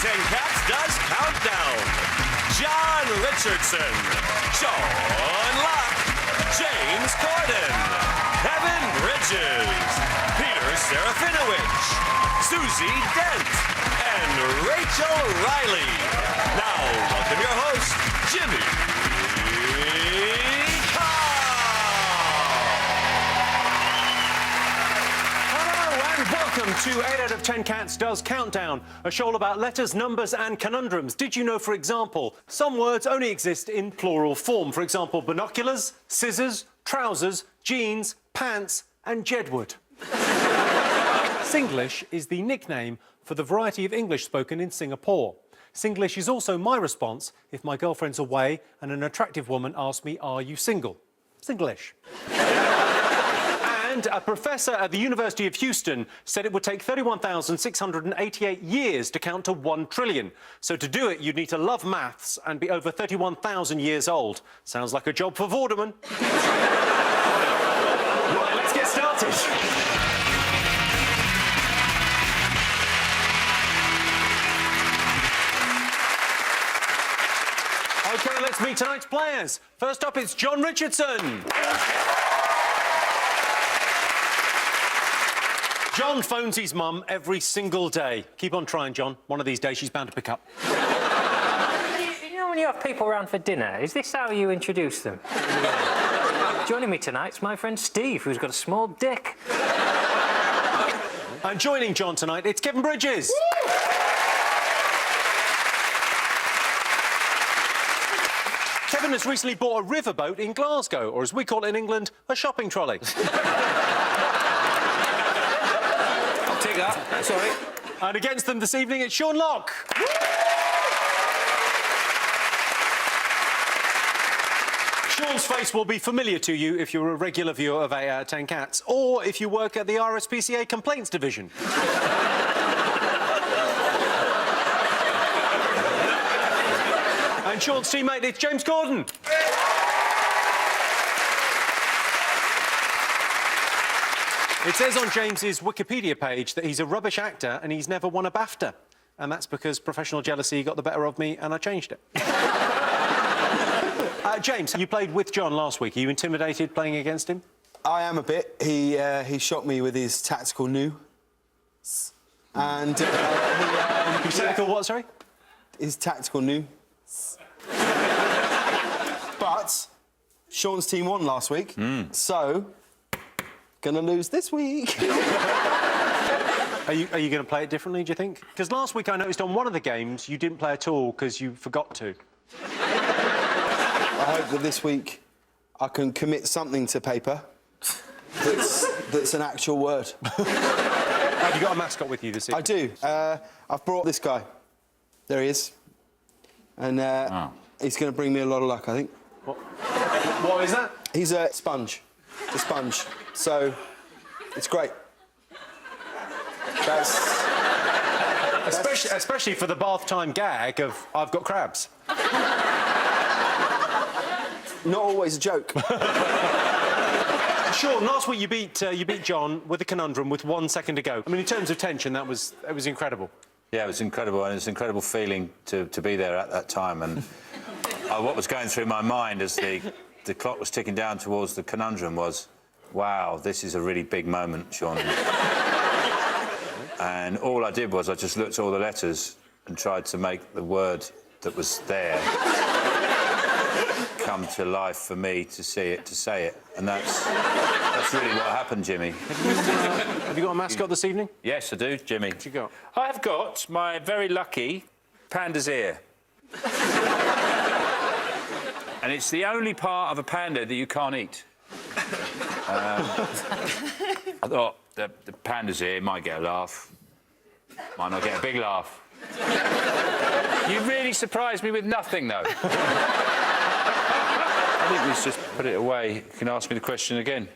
10 Cats does Countdown. John Richardson, Sean Locke, James Corden, Kevin Bridges, Peter Serafinowicz, Susie Dent, and Rachel Riley. Now, welcome your host, Jimmy Welcome to 8 out of 10 Cats Does Countdown, a show about letters, numbers and conundrums. Did you know, for example, some words only exist in plural form? For example, binoculars, scissors, trousers, jeans, pants and Jedward. Singlish is the nickname for the variety of English spoken in Singapore. Singlish is also my response if my girlfriend's away and an attractive woman asks me, "Are you single?" Singlish. And a professor at the University of Houston said it would take 31,688 years to count to 1 trillion. So to do it, you'd need to love maths and be over 31,000 years old. Sounds like a job for Vorderman. Right, let's get started. OK, let's meet tonight's players. First up, it's John Richardson. John phones his mum every single day. Keep on trying, John. One of these days she's bound to pick up. You know when you have people around for dinner, is this how you introduce them? Joining me tonight's my friend Steve, who's got a small dick. And joining John tonight, it's Kevin Bridges. Kevin has recently bought a riverboat in Glasgow, or as we call it in England, a shopping trolley. Take that. Sorry. And against them this evening, it's Sean Locke. Sean's face will be familiar to you if you're a regular viewer of 8 out of 10 Cats, or if you work at the RSPCA Complaints Division. And Sean's teammate, it's James Corden. It says on James's Wikipedia page that he's a rubbish actor and he's never won a BAFTA. And that's because professional jealousy got the better of me and I changed it. James, you played with John last week. Are you intimidated playing against him? I am a bit. He shot me with his tactical new. And His tactical what, sorry? his tactical new. But Sean's team won last week, so gonna lose this week. Are you going to play it differently, do you think? Because last week I noticed on one of the games you didn't play at all because you forgot to. I hope that this week I can commit something to paper that's an actual word. Have you got a mascot with you this evening? I do. I've brought this guy. There he is. And he's going to bring me a lot of luck, I think. What is that? He's a sponge. A sponge. So, it's great. Especially for the bath time gag of "I've got crabs." Not always a joke. Sean, last week you beat John with a conundrum with 1 second to go. I mean, in terms of tension, it was incredible. Yeah, it was incredible, and it's an incredible feeling to be there at that time. And what was going through my mind as the clock was ticking down towards the conundrum was, wow, this is a really big moment, Sean. And all I did was I just looked at all the letters and tried to make the word that was there come to life for me to say it. And that's really what happened, Jimmy. Have you got a mascot this evening? Yes, I do, Jimmy. What you got? I have got my very lucky panda's ear. And it's the only part of a panda that you can't eat. I thought the panda's ear might get a laugh. Might not get a big laugh. You really surprised me with nothing, though. I think let's just put it away. You can ask me the question again.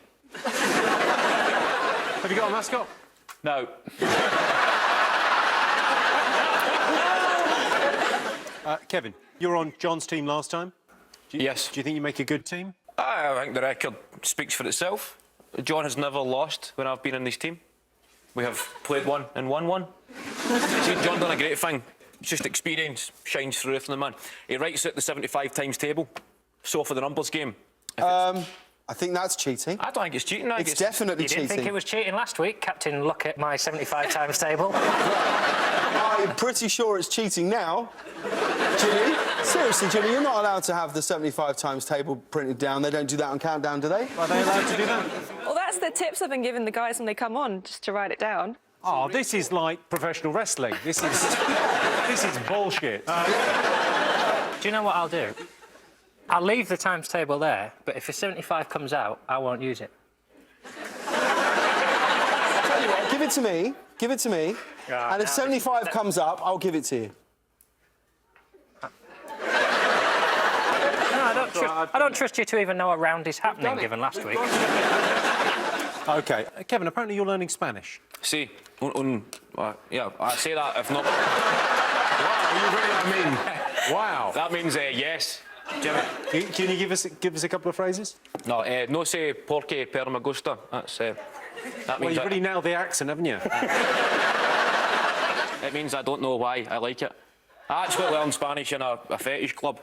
Have you got a mascot? No. Kevin, you were on John's team last time. Yes. Do you think you make a good team? I think the record speaks for itself. John has never lost when I've been in this team. We have played one and won one. See, John done a great thing. It's just experience shines through from the man. He writes at the 75 times table. So for the numbers game. I think that's cheating. I don't think it's cheating. I think It's definitely You cheating. didn't think it was cheating last week, Captain? Look at my 75 times table. I'm pretty sure it's cheating now. Jimmy, seriously, Jimmy, you're not allowed to have the 75 times table printed down. They don't do that on Countdown, do they? Are they allowed to do that? Well, that's the tips I've been giving the guys when they come on, just to write it down. Oh, this is like professional wrestling. This is bullshit. Do you know what I'll do? I'll leave the times table there, but if a 75 comes out, I won't use it. Tell you what, give it to me. Give it to me. Yeah, And if now 75 comes up, I'll give it to you. No, I don't trust you to even know a round is happening, given last week. OK. Kevin, apparently you're learning Spanish. See, yeah, I say that if not. Wow, you really, I mean, wow. That means yes. Jimmy, can you give us a couple of phrases? No, no sé porque pero me gusta. That's that Well, means you've really nailed the accent, haven't you? it means I don't know why I like it. I actually learned Spanish in a fetish club.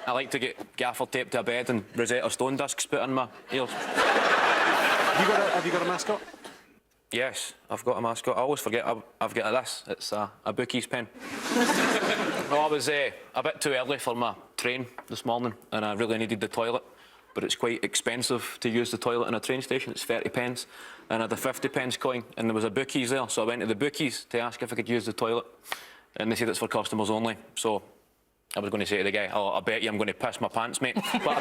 I like to get gaffer tape to a bed and Rosetta Stone discs put in my ears. Have you got a mascot? Yes, I've got a mascot. I always forget I've got this. It's a bookie's pen. No, I was a bit too early for my train this morning and I really needed the toilet. But it's quite expensive to use the toilet in a train station. It's 30 pence. And I had a 50 pence coin and there was a bookies there. So I went to the bookies to ask if I could use the toilet. And they said it's for customers only. So I was going to say to the guy, oh, I bet you I'm going to piss my pants, mate. But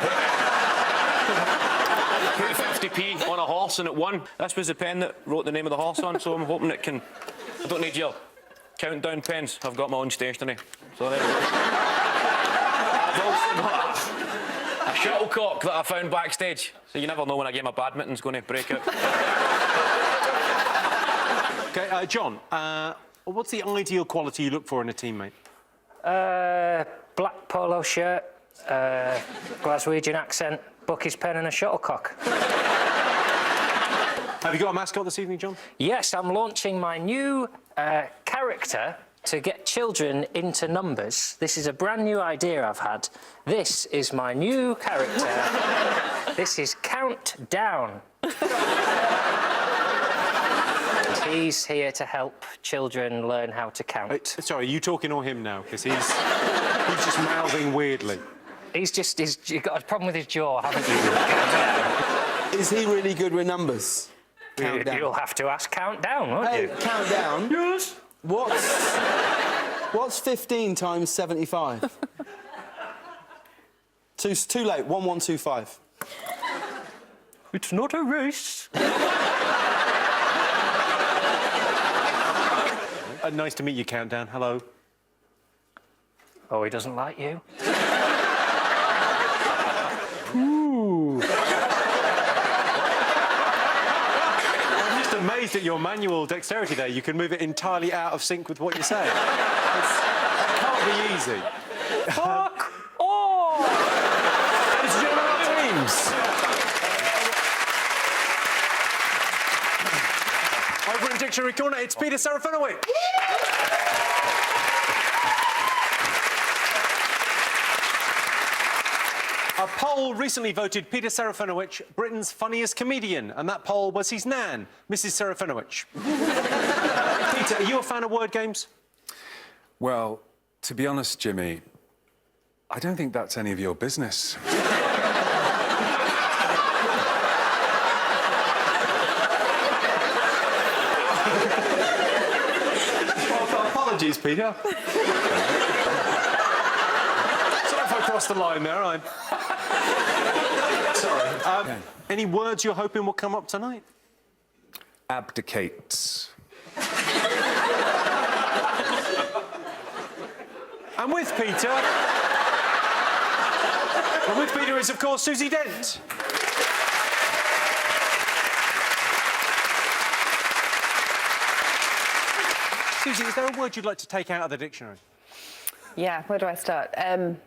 I put 50p on a horse and it won. This was the pen that wrote the name of the horse on, so I'm hoping it can... I don't need your countdown pens. I've got my own stationery. So there we go. I've also got a shuttlecock that I found backstage. So you never know when a game of badminton's going to break out. OK, John, what's the ideal quality you look for in a teammate? Black polo shirt, Glaswegian accent, bookie's pen and a shuttlecock. Have you got a mascot this evening, John? Yes, I'm launching my new character to get children into numbers. This is a brand new idea I've had. This is my new character. This is Countdown. He's here to help children learn how to count. Sorry, are you talking or him now? Because he's just mouthing weirdly. You've got a problem with his jaw, haven't you? Is he really good with numbers? Countdown. You'll have to ask Countdown, won't Hey, you? Countdown. Yes. What's 15 times 75? Too late. 1125. It's not a race. Nice to meet you, Countdown. Hello. Oh, he doesn't like you? Ooh. I'm just amazed at your manual dexterity there. You can move it entirely out of sync with what you're saying. That can't be easy. Fuck off! Ladies and gentlemen, our teams. Over in Dictionary Corner, it's Peter Serafinowicz. A poll recently voted Peter Serafinowicz Britain's funniest comedian, and that poll was his nan, Mrs. Serafinowicz. Peter, are you a fan of word games? Well, to be honest, Jimmy, I don't think that's any of your business. Apologies, Peter. Sorry if I crossed the line there. I'm sorry. Any words you're hoping will come up tonight? Abdicates. And with Peter... And with Peter is, of course, Susie Dent. Susie, is there a word you'd like to take out of the dictionary? Yeah, where do I start?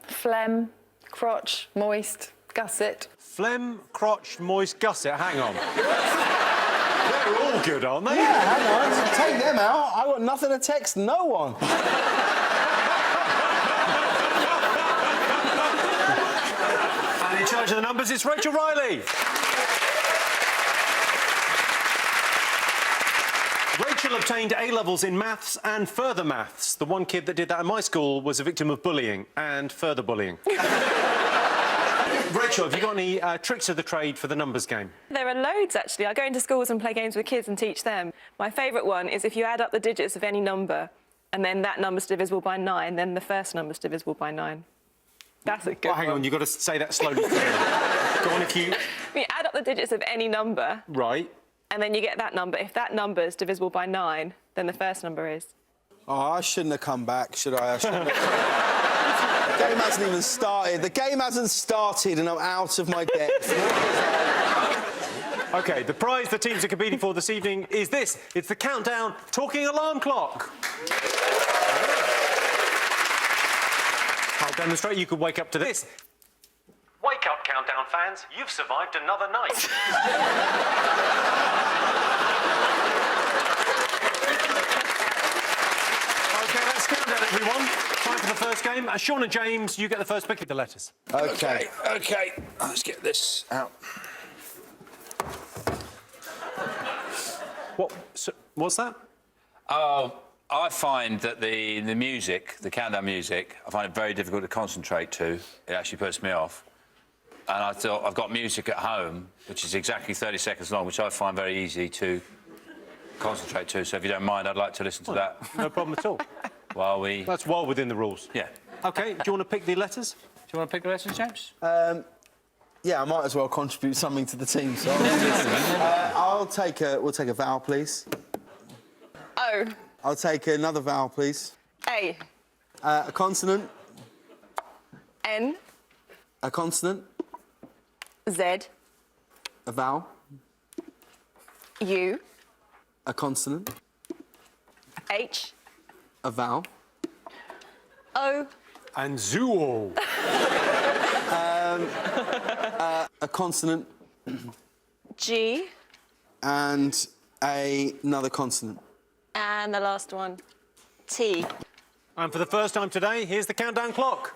Phlegm, crotch, moist, gusset. Phlegm, crotch, moist, gusset. Hang on. They're all good, aren't they? Yeah, hang on. Take them out. I got nothing to text no one. And in charge of the numbers, it's Rachel Riley. Rachel obtained A-levels in maths and further maths. The one kid that did that in my school was a victim of bullying and further bullying. Rachel, have you got any tricks of the trade for the numbers game? There are loads, actually. I go into schools and play games with kids and teach them. My favourite one is if you add up the digits of any number and then that number's divisible by 9, then the first number's divisible by 9. That's a good Oh, hang one. on, you've got to say that slowly. Go on, if you... You add up the digits of any number... Right. And then you get that number. If that number's divisible by 9, then the first number is. Oh, I shouldn't have come back, should I? I shouldn't have... The game hasn't even started. The game hasn't started and I'm out of my depth. OK, the prize the teams are competing for this evening is this. It's the Countdown Talking Alarm Clock. I'll demonstrate. You could wake up to this. Wake up, Countdown fans. You've survived another night. OK, let's countdown, everyone. Time for the first game. Sean and James, you get the first pick of the letters. OK. OK, let's get this out. What's that? Oh, I find that the music, the countdown music, I find it very difficult to concentrate to. It actually puts me off. And I thought I've got music at home, which is exactly 30 seconds long, which I find very easy to concentrate to. So if you don't mind, I'd like to listen to that. No problem at all. While we... That's well within the rules. Yeah. OK, do you want to pick the letters? Do you want to pick the letters, James? Yeah, I might as well contribute something to the team, so... We'll take a vowel, please. O. I'll take another vowel, please. A. A consonant. N. A consonant. Z. A vowel. U. A consonant. H. A vowel. O. And Zuo. A consonant. G. And another consonant. And the last one, T. And for the first time today, here's the countdown clock.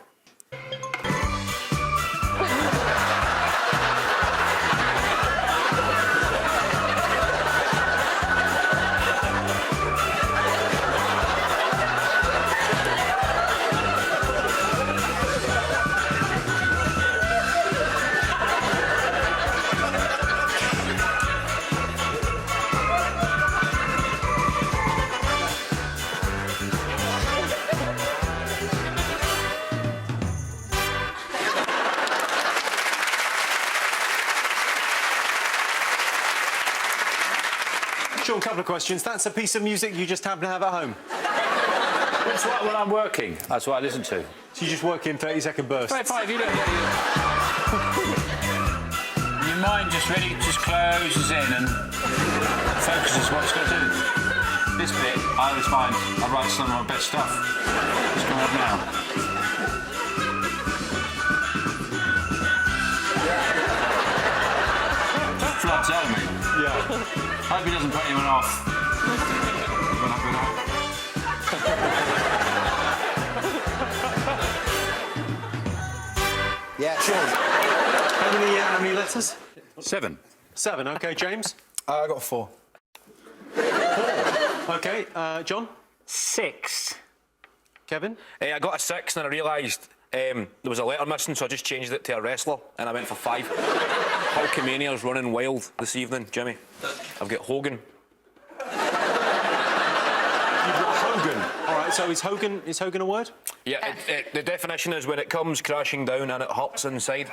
Sean, a couple of questions. That's a piece of music you just happen to have at home. That's what, when I'm working, that's what I listen to. So you just work in 30-second bursts? Right, five, you don't get your mind just really just closes in and focuses what it's got to do. This bit, I always find I write some of my best stuff. It's coming up now. Floods out of me. Yeah. Hope he doesn't put anyone off. When I put that. Yeah, Sean. How many letters? 7. 7. OK, James? I got 4. OK, John? 6. Kevin? I got a 6 and I realised there was a letter missing, so I just changed it to a wrestler and I went for 5. Hulkamania's running wild this evening, Jimmy. I've got Hogan. You've got Hogan. All right, so is Hogan a word? Yeah, the definition is when it comes crashing down and it hurts inside.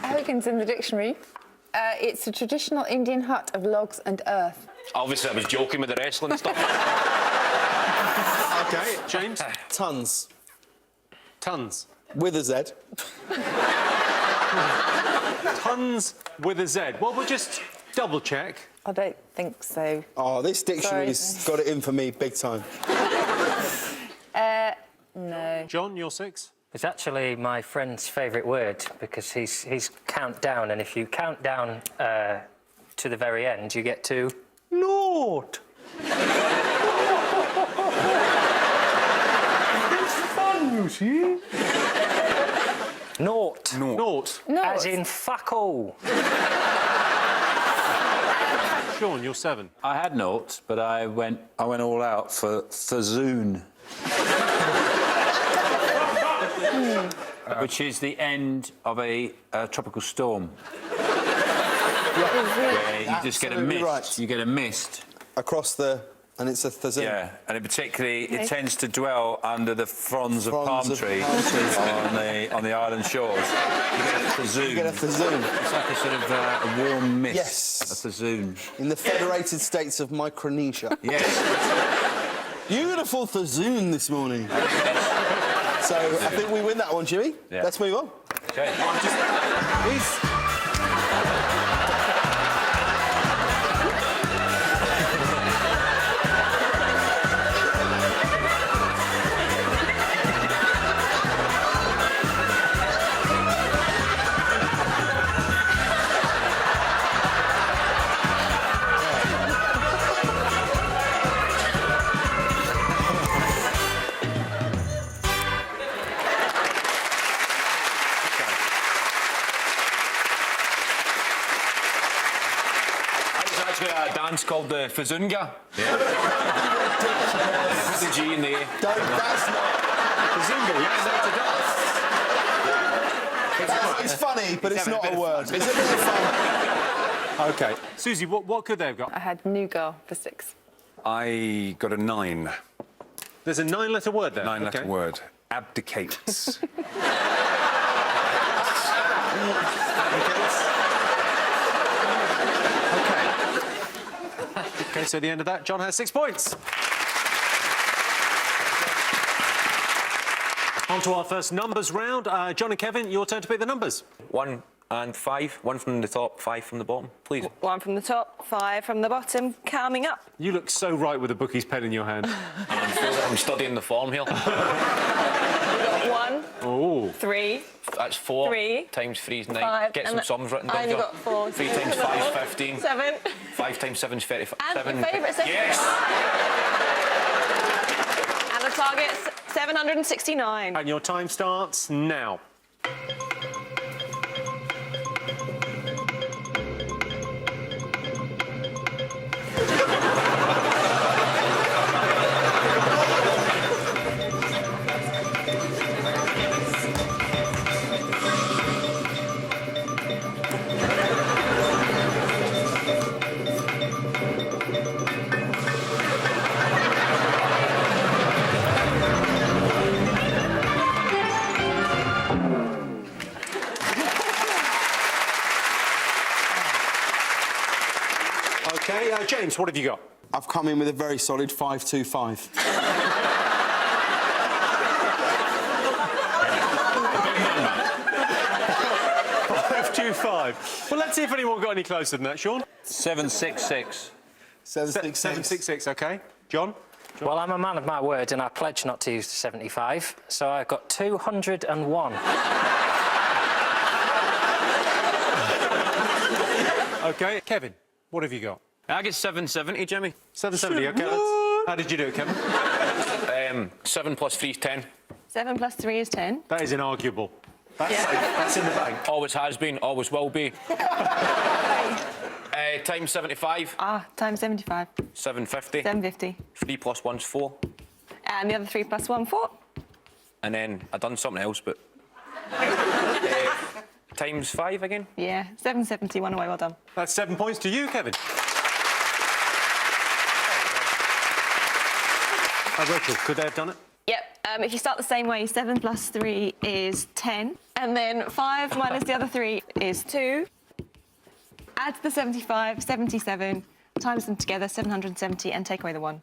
Hogan's in the dictionary. It's a traditional Indian hut of logs and earth. Obviously, I was joking with the wrestling stuff. OK, James? Tons. Tons. With a Z. Tons with a Z. Well, we'll just double-check. I don't think so. Oh, this dictionary's got it in for me big time. No. John, you're 6? It's actually my friend's favourite word because he's count down, and if you count down to the very end, you get to naught. It's fun, you see. Naught. Naught. As in fuck all. Sean, you're 7. I had naught, but I went all out for Thazoon. Which is the end of a tropical storm. Yeah, you just get a mist. Right. You get a mist. Across the... And it's a Thazoon. Yeah, and it tends to dwell under the fronds of palm trees on the island shores. You get a Thazoon. You get a Thazoon. It's like a sort of a warm mist. Yes. A Thazoon. In the Federated States of Micronesia. Yes. Beautiful Thazoon this morning. So I think we win that one, Jimmy. Yeah. Let's move on. Okay. It's actually a dance called the Fazunga. Yeah. Put the G in the A. That's not... Zunga, yeah, that's a dance. It's funny, but it's not a word. It's a bit of fun. OK. Susie, what could they have got? I had nougat for 6. I got a 9. There's a 9-letter word there. 9-letter word. Abdicates. OK, so the end of that, John has 6 points. On to our first numbers round. John and Kevin, your turn to pick the numbers. 1 and 5. 1 from the top, 5 from the bottom, please. 1 from the top, 5 from the bottom, coming up. You look so right with a bookie's pen in your hand. I feel like I'm studying the form here. 1, Oh. 3, That's 4. 3 times 3 is 9. 5. Get some sums written down. I only John. got 4. 3 times 5 is 15. 7. 5 times 7 is 35. And your favourite 7. Yes! And the target's 769. And your time starts now. OK, James, what have you got? I've come in with a very solid 525. 525. Well, let's see if anyone got any closer than that, Sean. 766. 766. 766, OK. John? Well, I'm a man of my word, and I pledge not to use the 75, so I got 201. OK. Kevin, what have you got? I get 770, Jimmy. 770, OK. How did you do it, Kevin? 7 plus 3 is 10. 7 plus 3 is 10. That is inarguable. That's Yeah. safe. That's in the bank. Always has been, always will be. Times 75. Times 75. 750. 750. 3 plus 1's 4. And the other 3 plus 1, 4. And then I done something else, but... times 5 again? Yeah, 770, 1 away, well done. That's 7 points to you, Kevin. Rachel, could they have done it? Yep, if you start the same way, 7 plus 3 is 10. And then 5 minus the other 3 is 2. Add to the 75, 77. Times them together, 770, and take away the 1.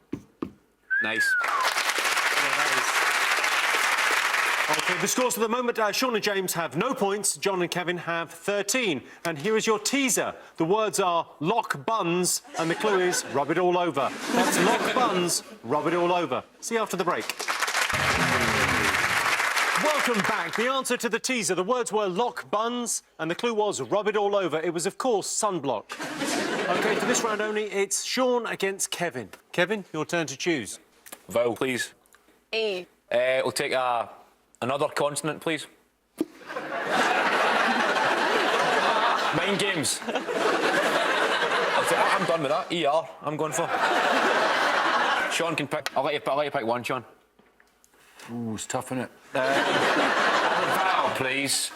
Nice. OK, the scores for the moment, Sean and James have no points, John and Kevin have 13. And here is your teaser. The words are lock buns, and the clue is rub it all over. That's lock buns, rub it all over. See you after the break. welcome back. The answer to the teaser, the words were lock buns, and the clue was rub it all over. It was, of course, sunblock. OK, for this round only, it's Sean against Kevin. Kevin, your turn to choose. Vowel, please. E. We'll take another consonant, please. Mind games. I'm done with that. ER, I'm going for. Sean can pick. I'll let you pick one, Sean. Ooh, it's tough, isn't it? Vowel, please.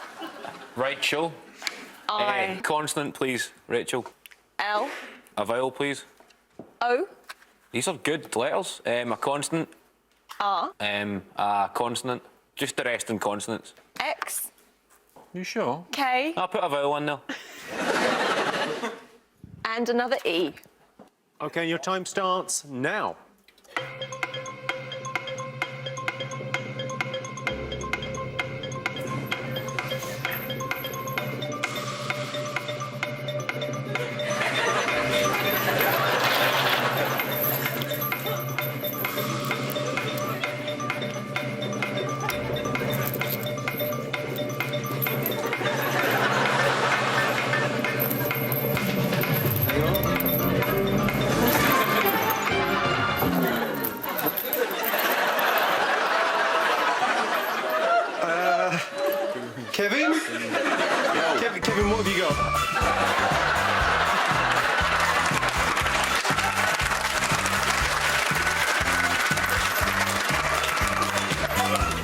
Rachel. I. Consonant, please, Rachel. L. A vowel, please. O. These are good letters. A consonant. R. A consonant. Just the rest in consonants. X. You sure? K. I'll put a vowel in there. And another E. OK, your time starts now. Kevin? Kevin, what have you got?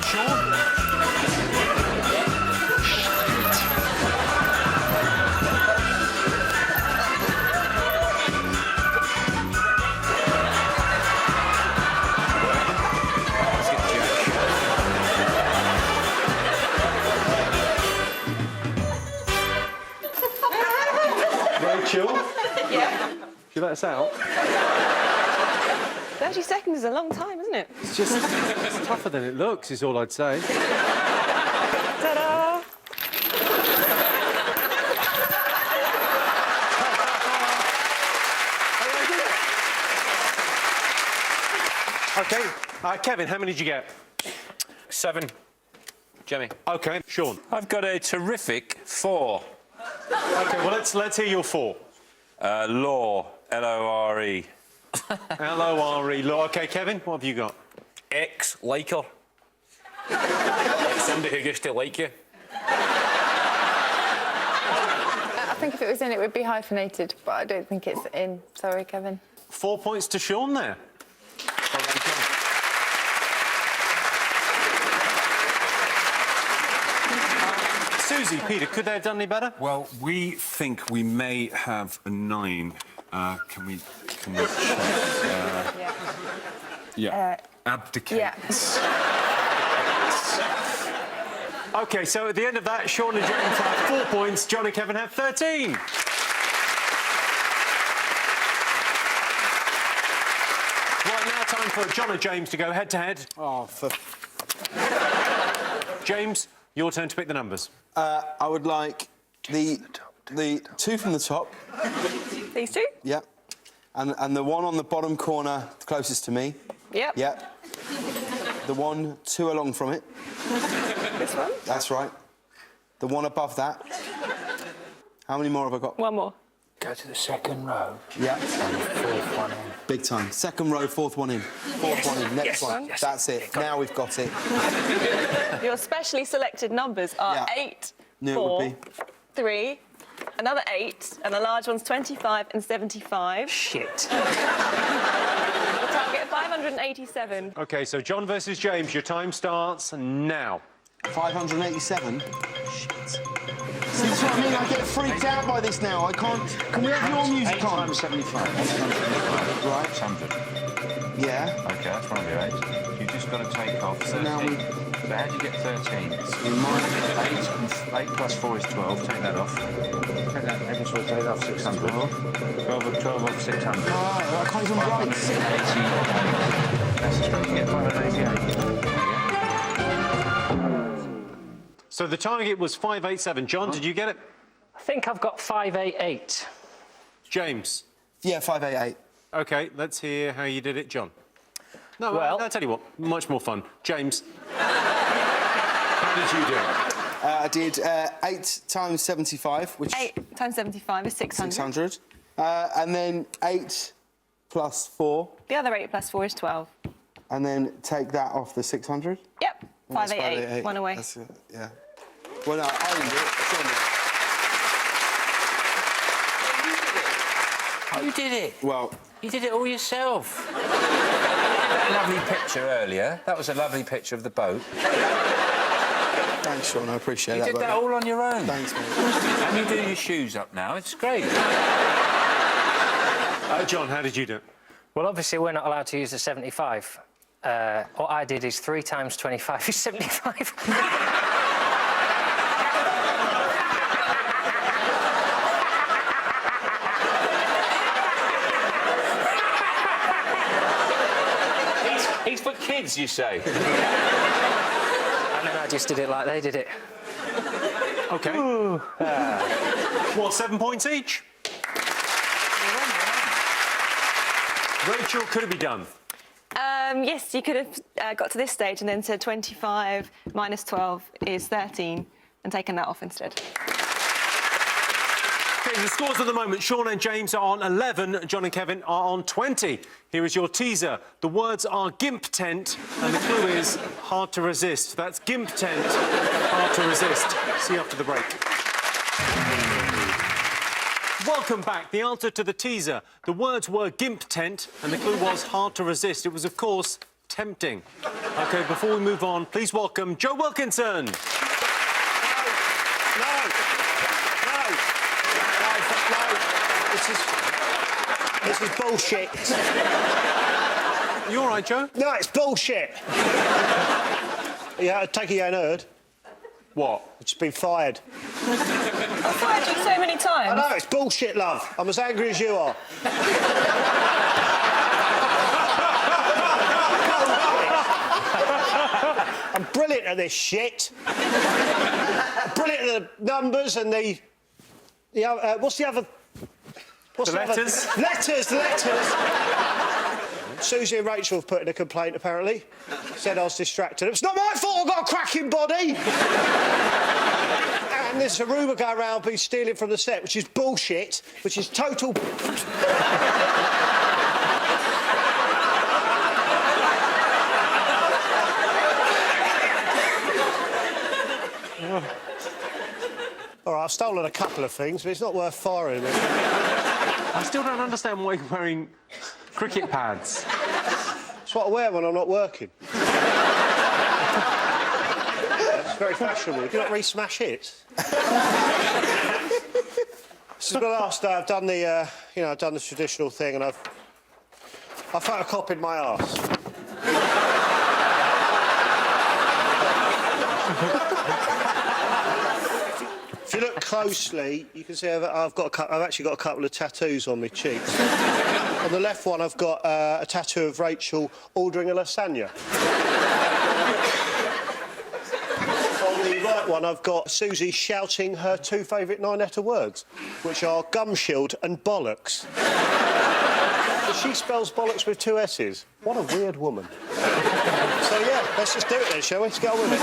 Sean? Rachel? Yeah. Should you let us out? 30 seconds is a long time, isn't it? It's just it's tougher than it looks, is all I'd say. Ta-da! OK, Kevin, how many did you get? 7. Jimmy. OK, Sean. I've got a terrific 4. OK, well, let's hear your 4. Law, L-O-R-E. L-O-R-E, law. OK, Kevin, what have you got? Ex-liker. Somebody who used to like you. I think if it was in, it would be hyphenated, but I don't think it's in. Sorry, Kevin. 4 points to Sean there. Susie, Peter, could they have done any better? Well, we think we may have a 9. Can we check? Yeah. Abdicate. Yeah. OK, so at the end of that, Sean and James have 4 points, John and Kevin have 13. Right, now time for John and James to go head-to-head. Oh, for... James, your turn to pick the numbers. I would like the 2 from the top. These two? Yeah. And the one on the bottom corner closest to me. Yep. Yeah. The one 2 along from it. This one? That's right. The one above that. How many more have I got? One more. Go to the second row. Yeah. And the fourth one in. Big time. Second row, 4th one in. 4th one in. Next one. Yes. That's it. Now we've got it. Your specially selected numbers are Yeah. 8, Knew it 4, would be. 3, another 8, and the large one's 25 and 75. Shit. The target 587. OK, so John versus James, your time starts now. 587? Shit. See, that's what I mean? I get freaked out by this now. I can't... Can we have your music 8 on? times 75. 8 times 75. Right. 600. Yeah. OK, that's one of your 8. You've just got to take off 13. now we- So how do you get 13? We might... 8 plus 4 is 12. Take that off. Take that. Take that off 600. 12 off 600. I can't even write. 588. That's the stroke. You get 588. So the target was 587. John, did you get it? I think I've got 588. James? Yeah, 588. OK, let's hear how you did it, John. No, Well- I'll tell you what, much more fun. James? How did you do? I did 8 times 75, which 8 times 75 is 600. 600. And then 8 plus 4. The other 8 plus 4 is 12. And then take that off the 600. Yep. That's 588. One away. That's it, yeah. Well, no, I didn't do it. Sean did. You did it. Well, You did it all yourself. That lovely picture earlier. That was a lovely picture of the boat. thanks, Sean. I appreciate You that. did that all on your own. Thanks, mate. And you do your shoes up now. It's great. John, how did you do it? Well, obviously, we're not allowed to use the 75. What I did is 3 times 25 is 75. He's for kids, you say? And then I just did it like they did it. OK. What, 7 points each? Rachel, could it be done? Yes, you could have got to this stage and then said 25 minus 12 is 13 and taken that off instead. OK, the scores at the moment. Sean and James are on 11. John and Kevin are on 20. Here is your teaser. The words are gimp tent, and the clue is hard to resist. That's gimp tent, hard to resist. See you after the break. Welcome back. The answer to the teaser. The words were gimp tent, and the clue was hard to resist. It was, of course, tempting. OK, before we move on, please welcome Joe Wilkinson. No. This is bullshit. You all right, Joe? No, it's bullshit. Yeah, I take it you ain't heard. What? It's been fired. I've fired you so many times. I know, it's bullshit, love. I'm as angry as you are. I'm brilliant at this shit. Brilliant at the numbers and the what's the other... What's The letters? Letters. Susie and Rachel have put in a complaint, apparently. Said I was distracted. It's not my fault I've got a cracking body! And there's a rumour going around being stealing from the set, which is bullshit, which is total... All right, I've stolen a couple of things, but it's not worth firing me. I still don't understand why you're wearing cricket pads. It's what I wear when I'm not working. It's very fashionable. Do you not re-smash hits? This is my last day. I've done the, I've done the traditional thing, and I've photocopied my arse. If you look closely, you can see I've actually got a couple of tattoos on my cheeks. On the left one, I've got a tattoo of Rachel ordering a lasagna. On the right one, I've got Susie shouting her 2 favourite 9-letter words, which are gum shield and bollocks. She spells bollocks with 2 S's. What a weird woman. So, yeah, let's just do it then, shall we? Let's get on with it.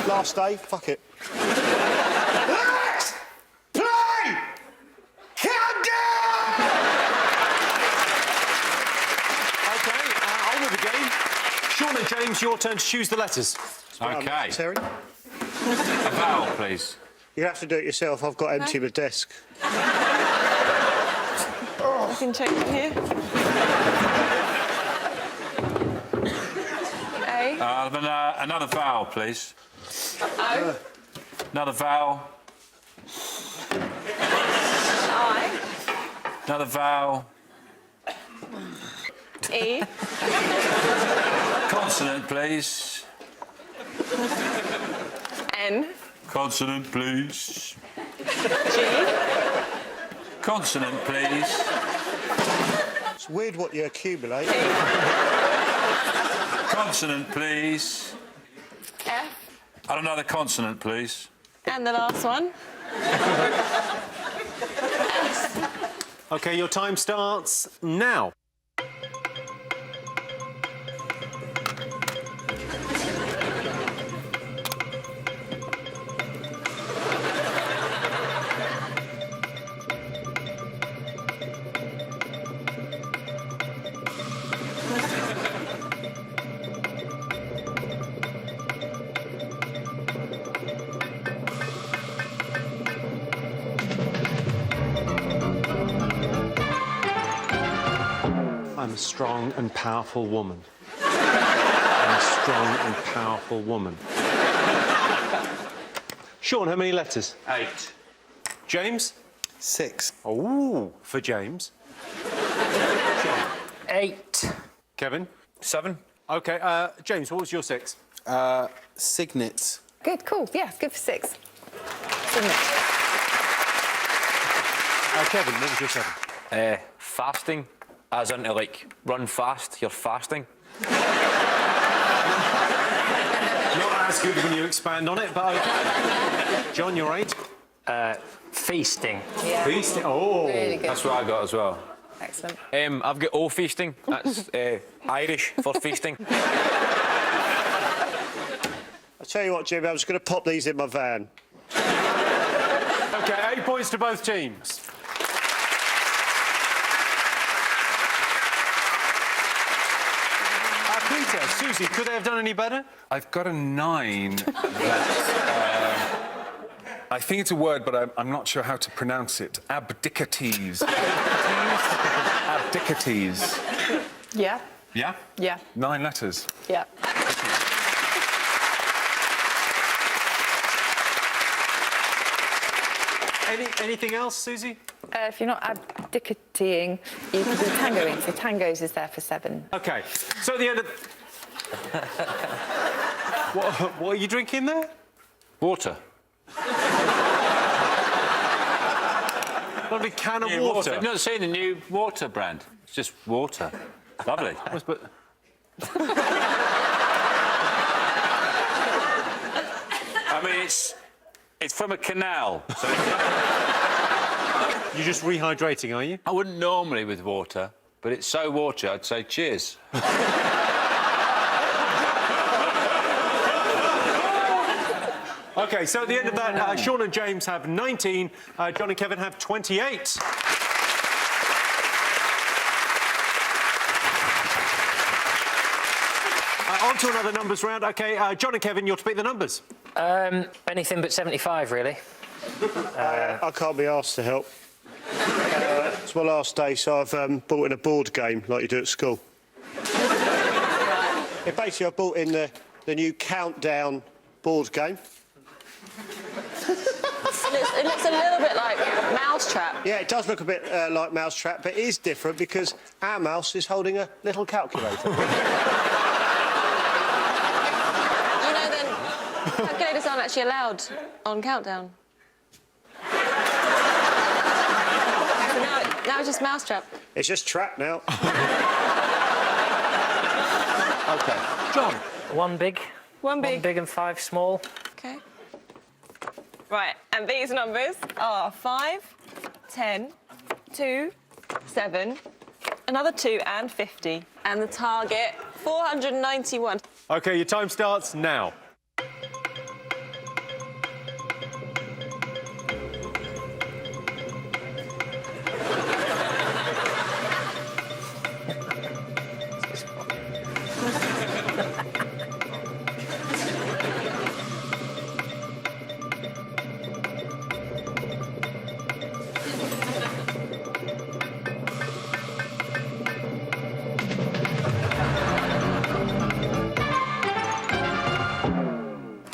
Last day, fuck it. Let's play Countdown! OK, on with the game. Sean and James, your turn to choose the letters. OK. Terry? A vowel, please. You have to do it yourself. I've got empty the desk. I can check in here. A. Another vowel, please. O. Another vowel. I. Another vowel. E. Consonant, please. N. Consonant, please. G. Consonant, please. It's weird what you accumulate. Consonant, please. F. And another consonant, please. And the last one. OK, your time starts now. a strong and powerful woman. A strong and powerful woman. Sean, how many letters? 8. James? 6. Oh, for James. 8. Kevin? 7. OK, James, what was your 6? Signet. Good, cool. Yeah, good for 6. Signet. Kevin, what was your 7? Fasting, as into, like, run fast, you're fasting. Not as good when you expand on it, but OK. John, your 8? Feasting. Yeah. Feasting. Oh. Really good. That's what I got as well. Excellent. I've got O feasting. That's Irish for feasting. I'll tell you what, Jimmy, I was going to pop these in my van. OK, 8 points to both teams. Peter, Susie, could they have done any better? I've got a 9 that... I think it's a word, but I'm not sure how to pronounce it. Abdicates. Abdicates. Yeah. Yeah? Yeah. 9 letters. Yeah. Anything else, Susie? If you're not abdicating, you could be tangoing. So tangos is there for 7. OK, so at the end of... what are you drinking there? Water. Lovely can of New water. You've not seen the new water brand? It's just water. Lovely. But... I mean, it's from a canal. So You're just rehydrating, are you? I wouldn't normally with water, but it's so water, I'd say cheers. OK, so at the end of that, Sean and James have 19, John and Kevin have 28. On to another numbers round. OK, John and Kevin, you're to pick the numbers. Anything but 75, really. I can't be asked to help. It's my last day, so I've bought in a board game like you do at school. Basically, I've bought in the new Countdown board game. It looks a little bit like Mousetrap. Yeah, it does look a bit like Mousetrap, but it is different because our mouse is holding a little calculator. You know, then, calculators aren't actually allowed on Countdown. So now it's just Mousetrap. It's just trap now. OK. John. 1 big. 1 big. 1 big and 5 small. OK. Right, and these numbers are 5, 10, 2, 7, another 2 and 50. And the target, 491. OK, your time starts now.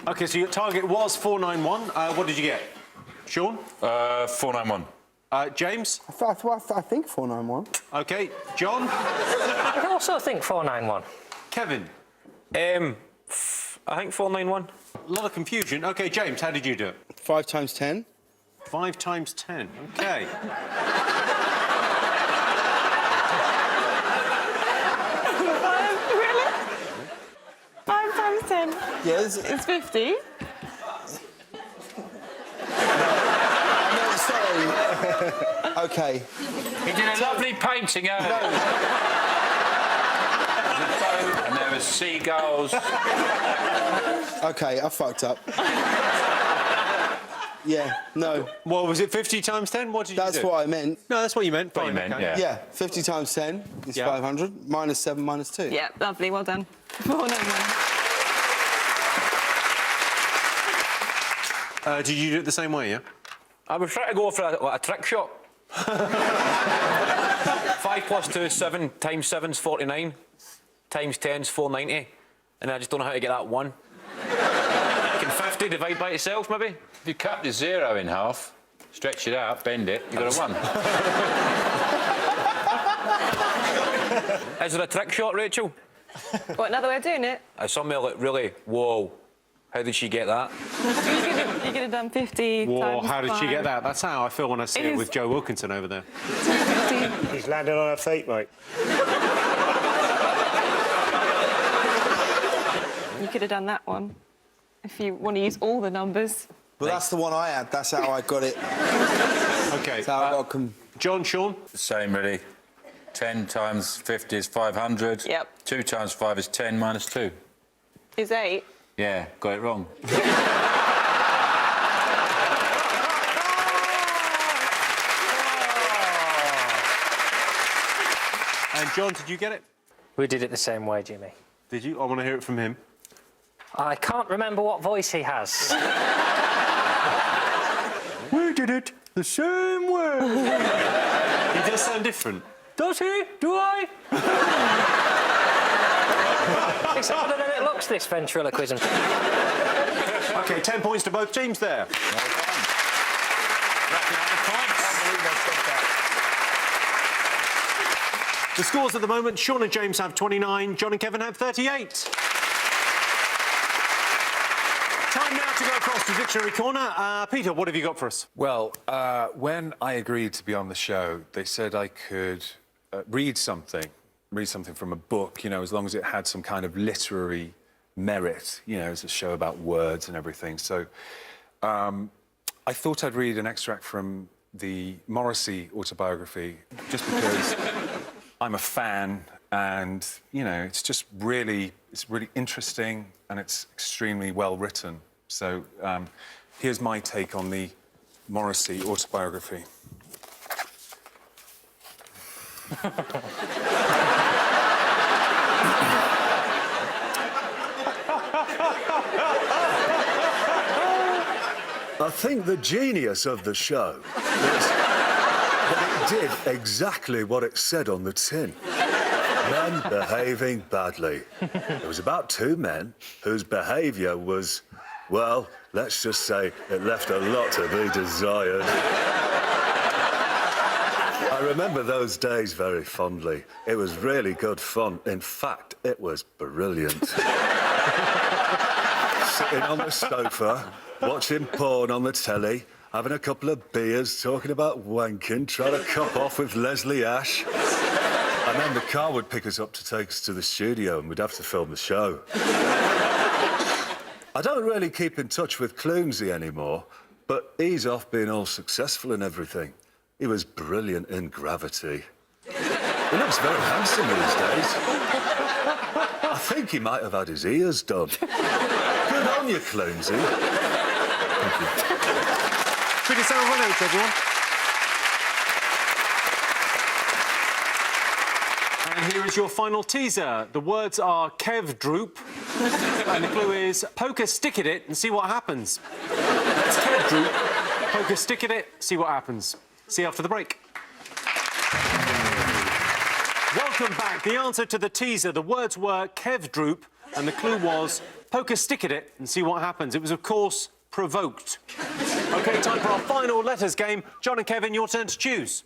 OK, so your target was 491. What did you get? Sean? 491. James? I think 491. OK. John? I also think 491. Kevin? I think 491. A lot of confusion. OK, James, how did you do it? 5 times 10. 5 times 10. OK. Really? 5 times 10. Yes. It's 50. No, sorry. OK. He did a lovely painting earlier. There was a boat and there were seagulls. OK, I fucked up. Yeah, no. Well, was it 50 times 10? What did you do? That's what I meant. No, that's what you meant. What you Fine, meant, okay. yeah. Yeah, 50 times 10 is Yeah. 500. Minus 7, minus 2. Yeah, lovely, well done. 491. Did you do it the same way, yeah? I was trying to go for a trick shot. 5 plus 2 is 7, times 7 is 49, times 10 is 490, and I just don't know how to get that 1. Can 50 divide by itself, maybe? If you cut the 0 in half, stretch it out, bend it, you've got a 1. Is there a trick shot, Rachel? What, another way of doing it? Somewhere like, really, whoa, how did she get that? You could have done 50 Whoa, times how did she 5. get that? That's how I feel when I see it with Joe Wilkinson over there. 50. He's landed on her feet, mate. You could have done that one if you want to use all the numbers. But that's the one I had. That's how I got it. OK. That's how I got John, Sean? Same, really. 10 times 50 is 500. Yep. 2 times 5 is 10 minus 2. Is 8. Yeah, got it wrong. And John, did you get it? We did it the same way, Jimmy. Did you? I want to hear it from him. I can't remember what voice he has. We did it the same way. He does sound different. Does he? Do I? Except I don't know how it looks, this ventriloquism. OK, 10 points to both teams there. The scores at the moment, Sean and James have 29, John and Kevin have 38. Time now to go across to Dictionary Corner. Peter, what have you got for us? Well, when I agreed to be on the show, they said I could read something from a book, you know, as long as it had some kind of literary merit, you know, it's a show about words and everything. So I thought I'd read an extract from the Morrissey autobiography, just because I'm a fan, and, you know, it's really interesting and it's extremely well written. So here's my take on the Morrissey autobiography. I think the genius of the show was that it did exactly what it said on the tin. Men behaving badly. It was about 2 men whose behaviour was, well, let's just say it left a lot to be desired. I remember those days very fondly. It was really good fun. In fact, it was brilliant. Sitting on the sofa, watching porn on the telly, having a couple of beers, talking about wanking, trying to cop off with Leslie Ash. And then the car would pick us up to take us to the studio and we'd have to film the show. I don't really keep in touch with Clumsy anymore, but he's off being all successful and everything. He was brilliant in Gravity. He looks very handsome these days. I think he might have had his ears done. Good on you, Clumsy. Thank you. Pretty Serafinowicz, everyone. And here is your final teaser. The words are Kev Droop, and the clue is poke a stick at it and see what happens. That's Kev Droop. Poke a stick at it, see what happens. See you after the break. Welcome back. The answer to the teaser, the words were Kev Droop, and the clue was poke a stick at it and see what happens. It was, of course, provoked. OK, time for our final letters game. John and Kevin, your turn to choose.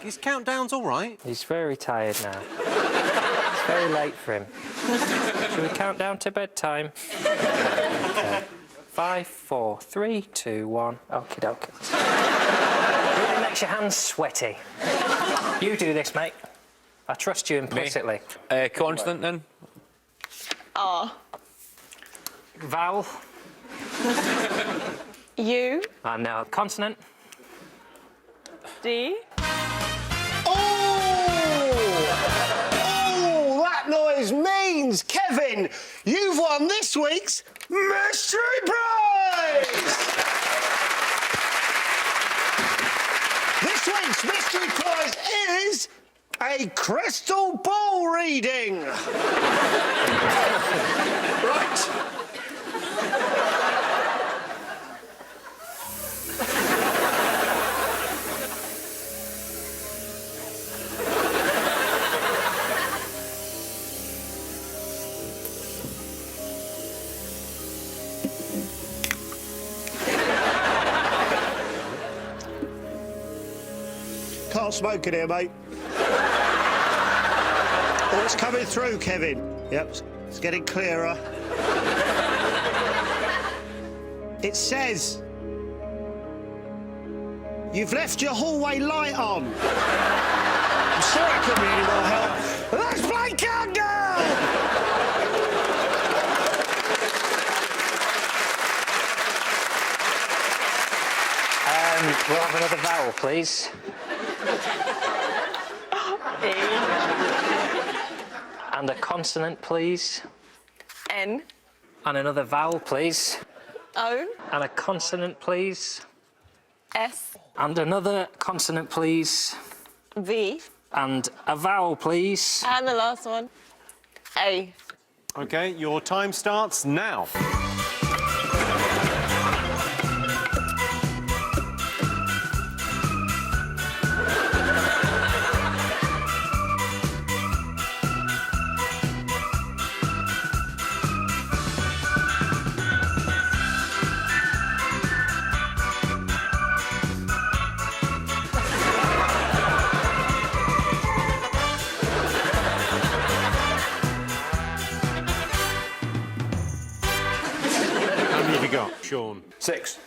His countdown's all right. He's very tired now. It's very late for him. Shall we count down to bedtime? Okay. 5, 4, 3, 2, 1. Okie dokie. Really makes your hands sweaty. You do this, mate. I trust you implicitly. Constant, then? R. Vowel. U. And now consonant. D. Oh, that noise means, Kevin, you've won this week's Mystery Prize! This week's Mystery Prize is a crystal ball reading. Right. start smoking here, mate. Oh, it's coming through, Kevin. Yep, it's getting clearer. It says... You've left your hallway light on. I'm sorry it couldn't be any more help. Let's play countdown! We'll have another vowel, please. And a consonant, please. N. And another vowel, please. O. And a consonant, please. S. And another consonant, please. V. And a vowel, please. And the last one. A. OK, your time starts now. Sean. 6.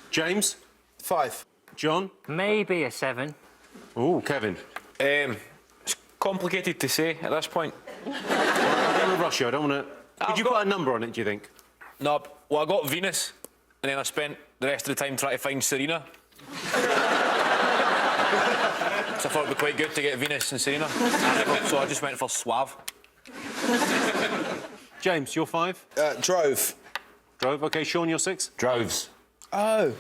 James. 5. John. Maybe a 7. Oh, Kevin. It's complicated to say at this point. I don't want to rush you. I don't want to... Did you put a number on it, do you think? No, well, I got Venus, and then I spent the rest of the time trying to find Serena. So I thought it'd be quite good to get Venus and Serena. So I just went for Suave. James, you're 5? Drove. Drove. OK, Sean, you're 6? Droves. Oh.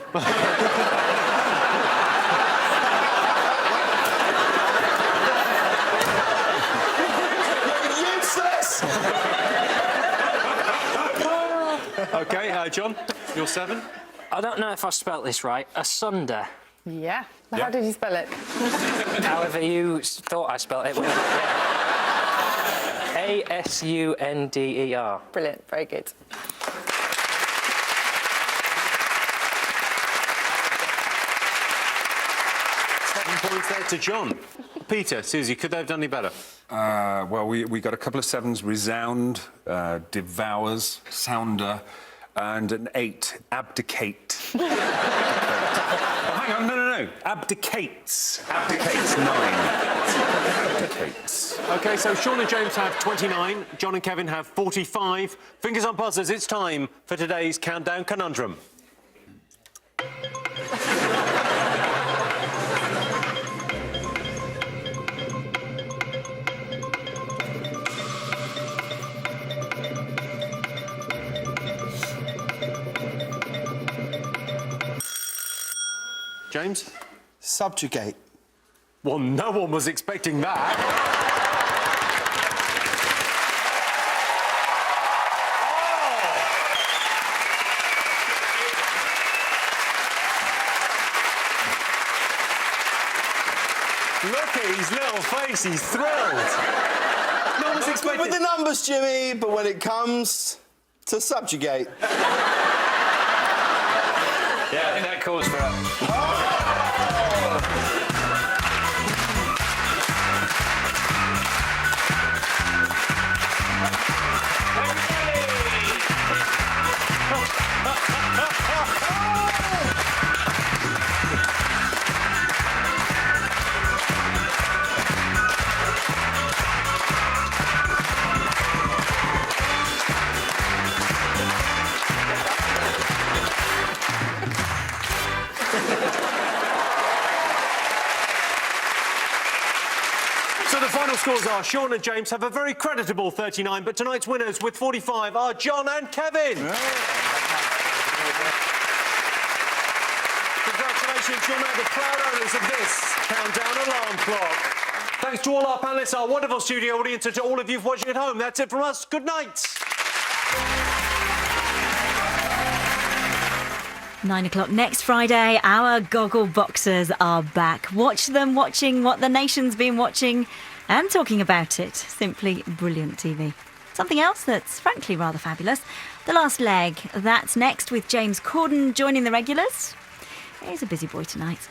Useless! OK, John, you're 7? I don't know if I spelt this right. Asunder. Yeah. How did you spell it? However you thought I spelt it. A-S-U-N-D-E-R. Brilliant. Very good. Points there to John. Peter, Susie, could they have done any better? Well, we got a couple of 7s. Resound, devours, sounder, and an 8. Abdicate. Oh, hang on, no. Abdicates. Abdicates, 9. Abdicates. OK, so Sean and James have 29. John and Kevin have 45. Fingers on buzzers, it's time for today's Countdown Conundrum. James? Subjugate. Well, no one was expecting that. Look at his little face, he's thrilled. No one was expecting... Good with the numbers, Jimmy, but when it comes to subjugate... Yeah, I think that calls for it. So the final scores are Sean and James have a very creditable 39, but tonight's winners with 45 are John and Kevin. Congratulations, you're now the proud owners of this Countdown alarm clock. Thanks to all our panellists, our wonderful studio audience, and to all of you watching at home. That's it from us. Good night. 9 o'clock next Friday, our goggle boxers are back. Watch them watching what the nation's been watching and talking about it. Simply brilliant TV. Something else that's frankly rather fabulous, The Last Leg. That's next with James Corden joining the regulars. He's a busy boy tonight.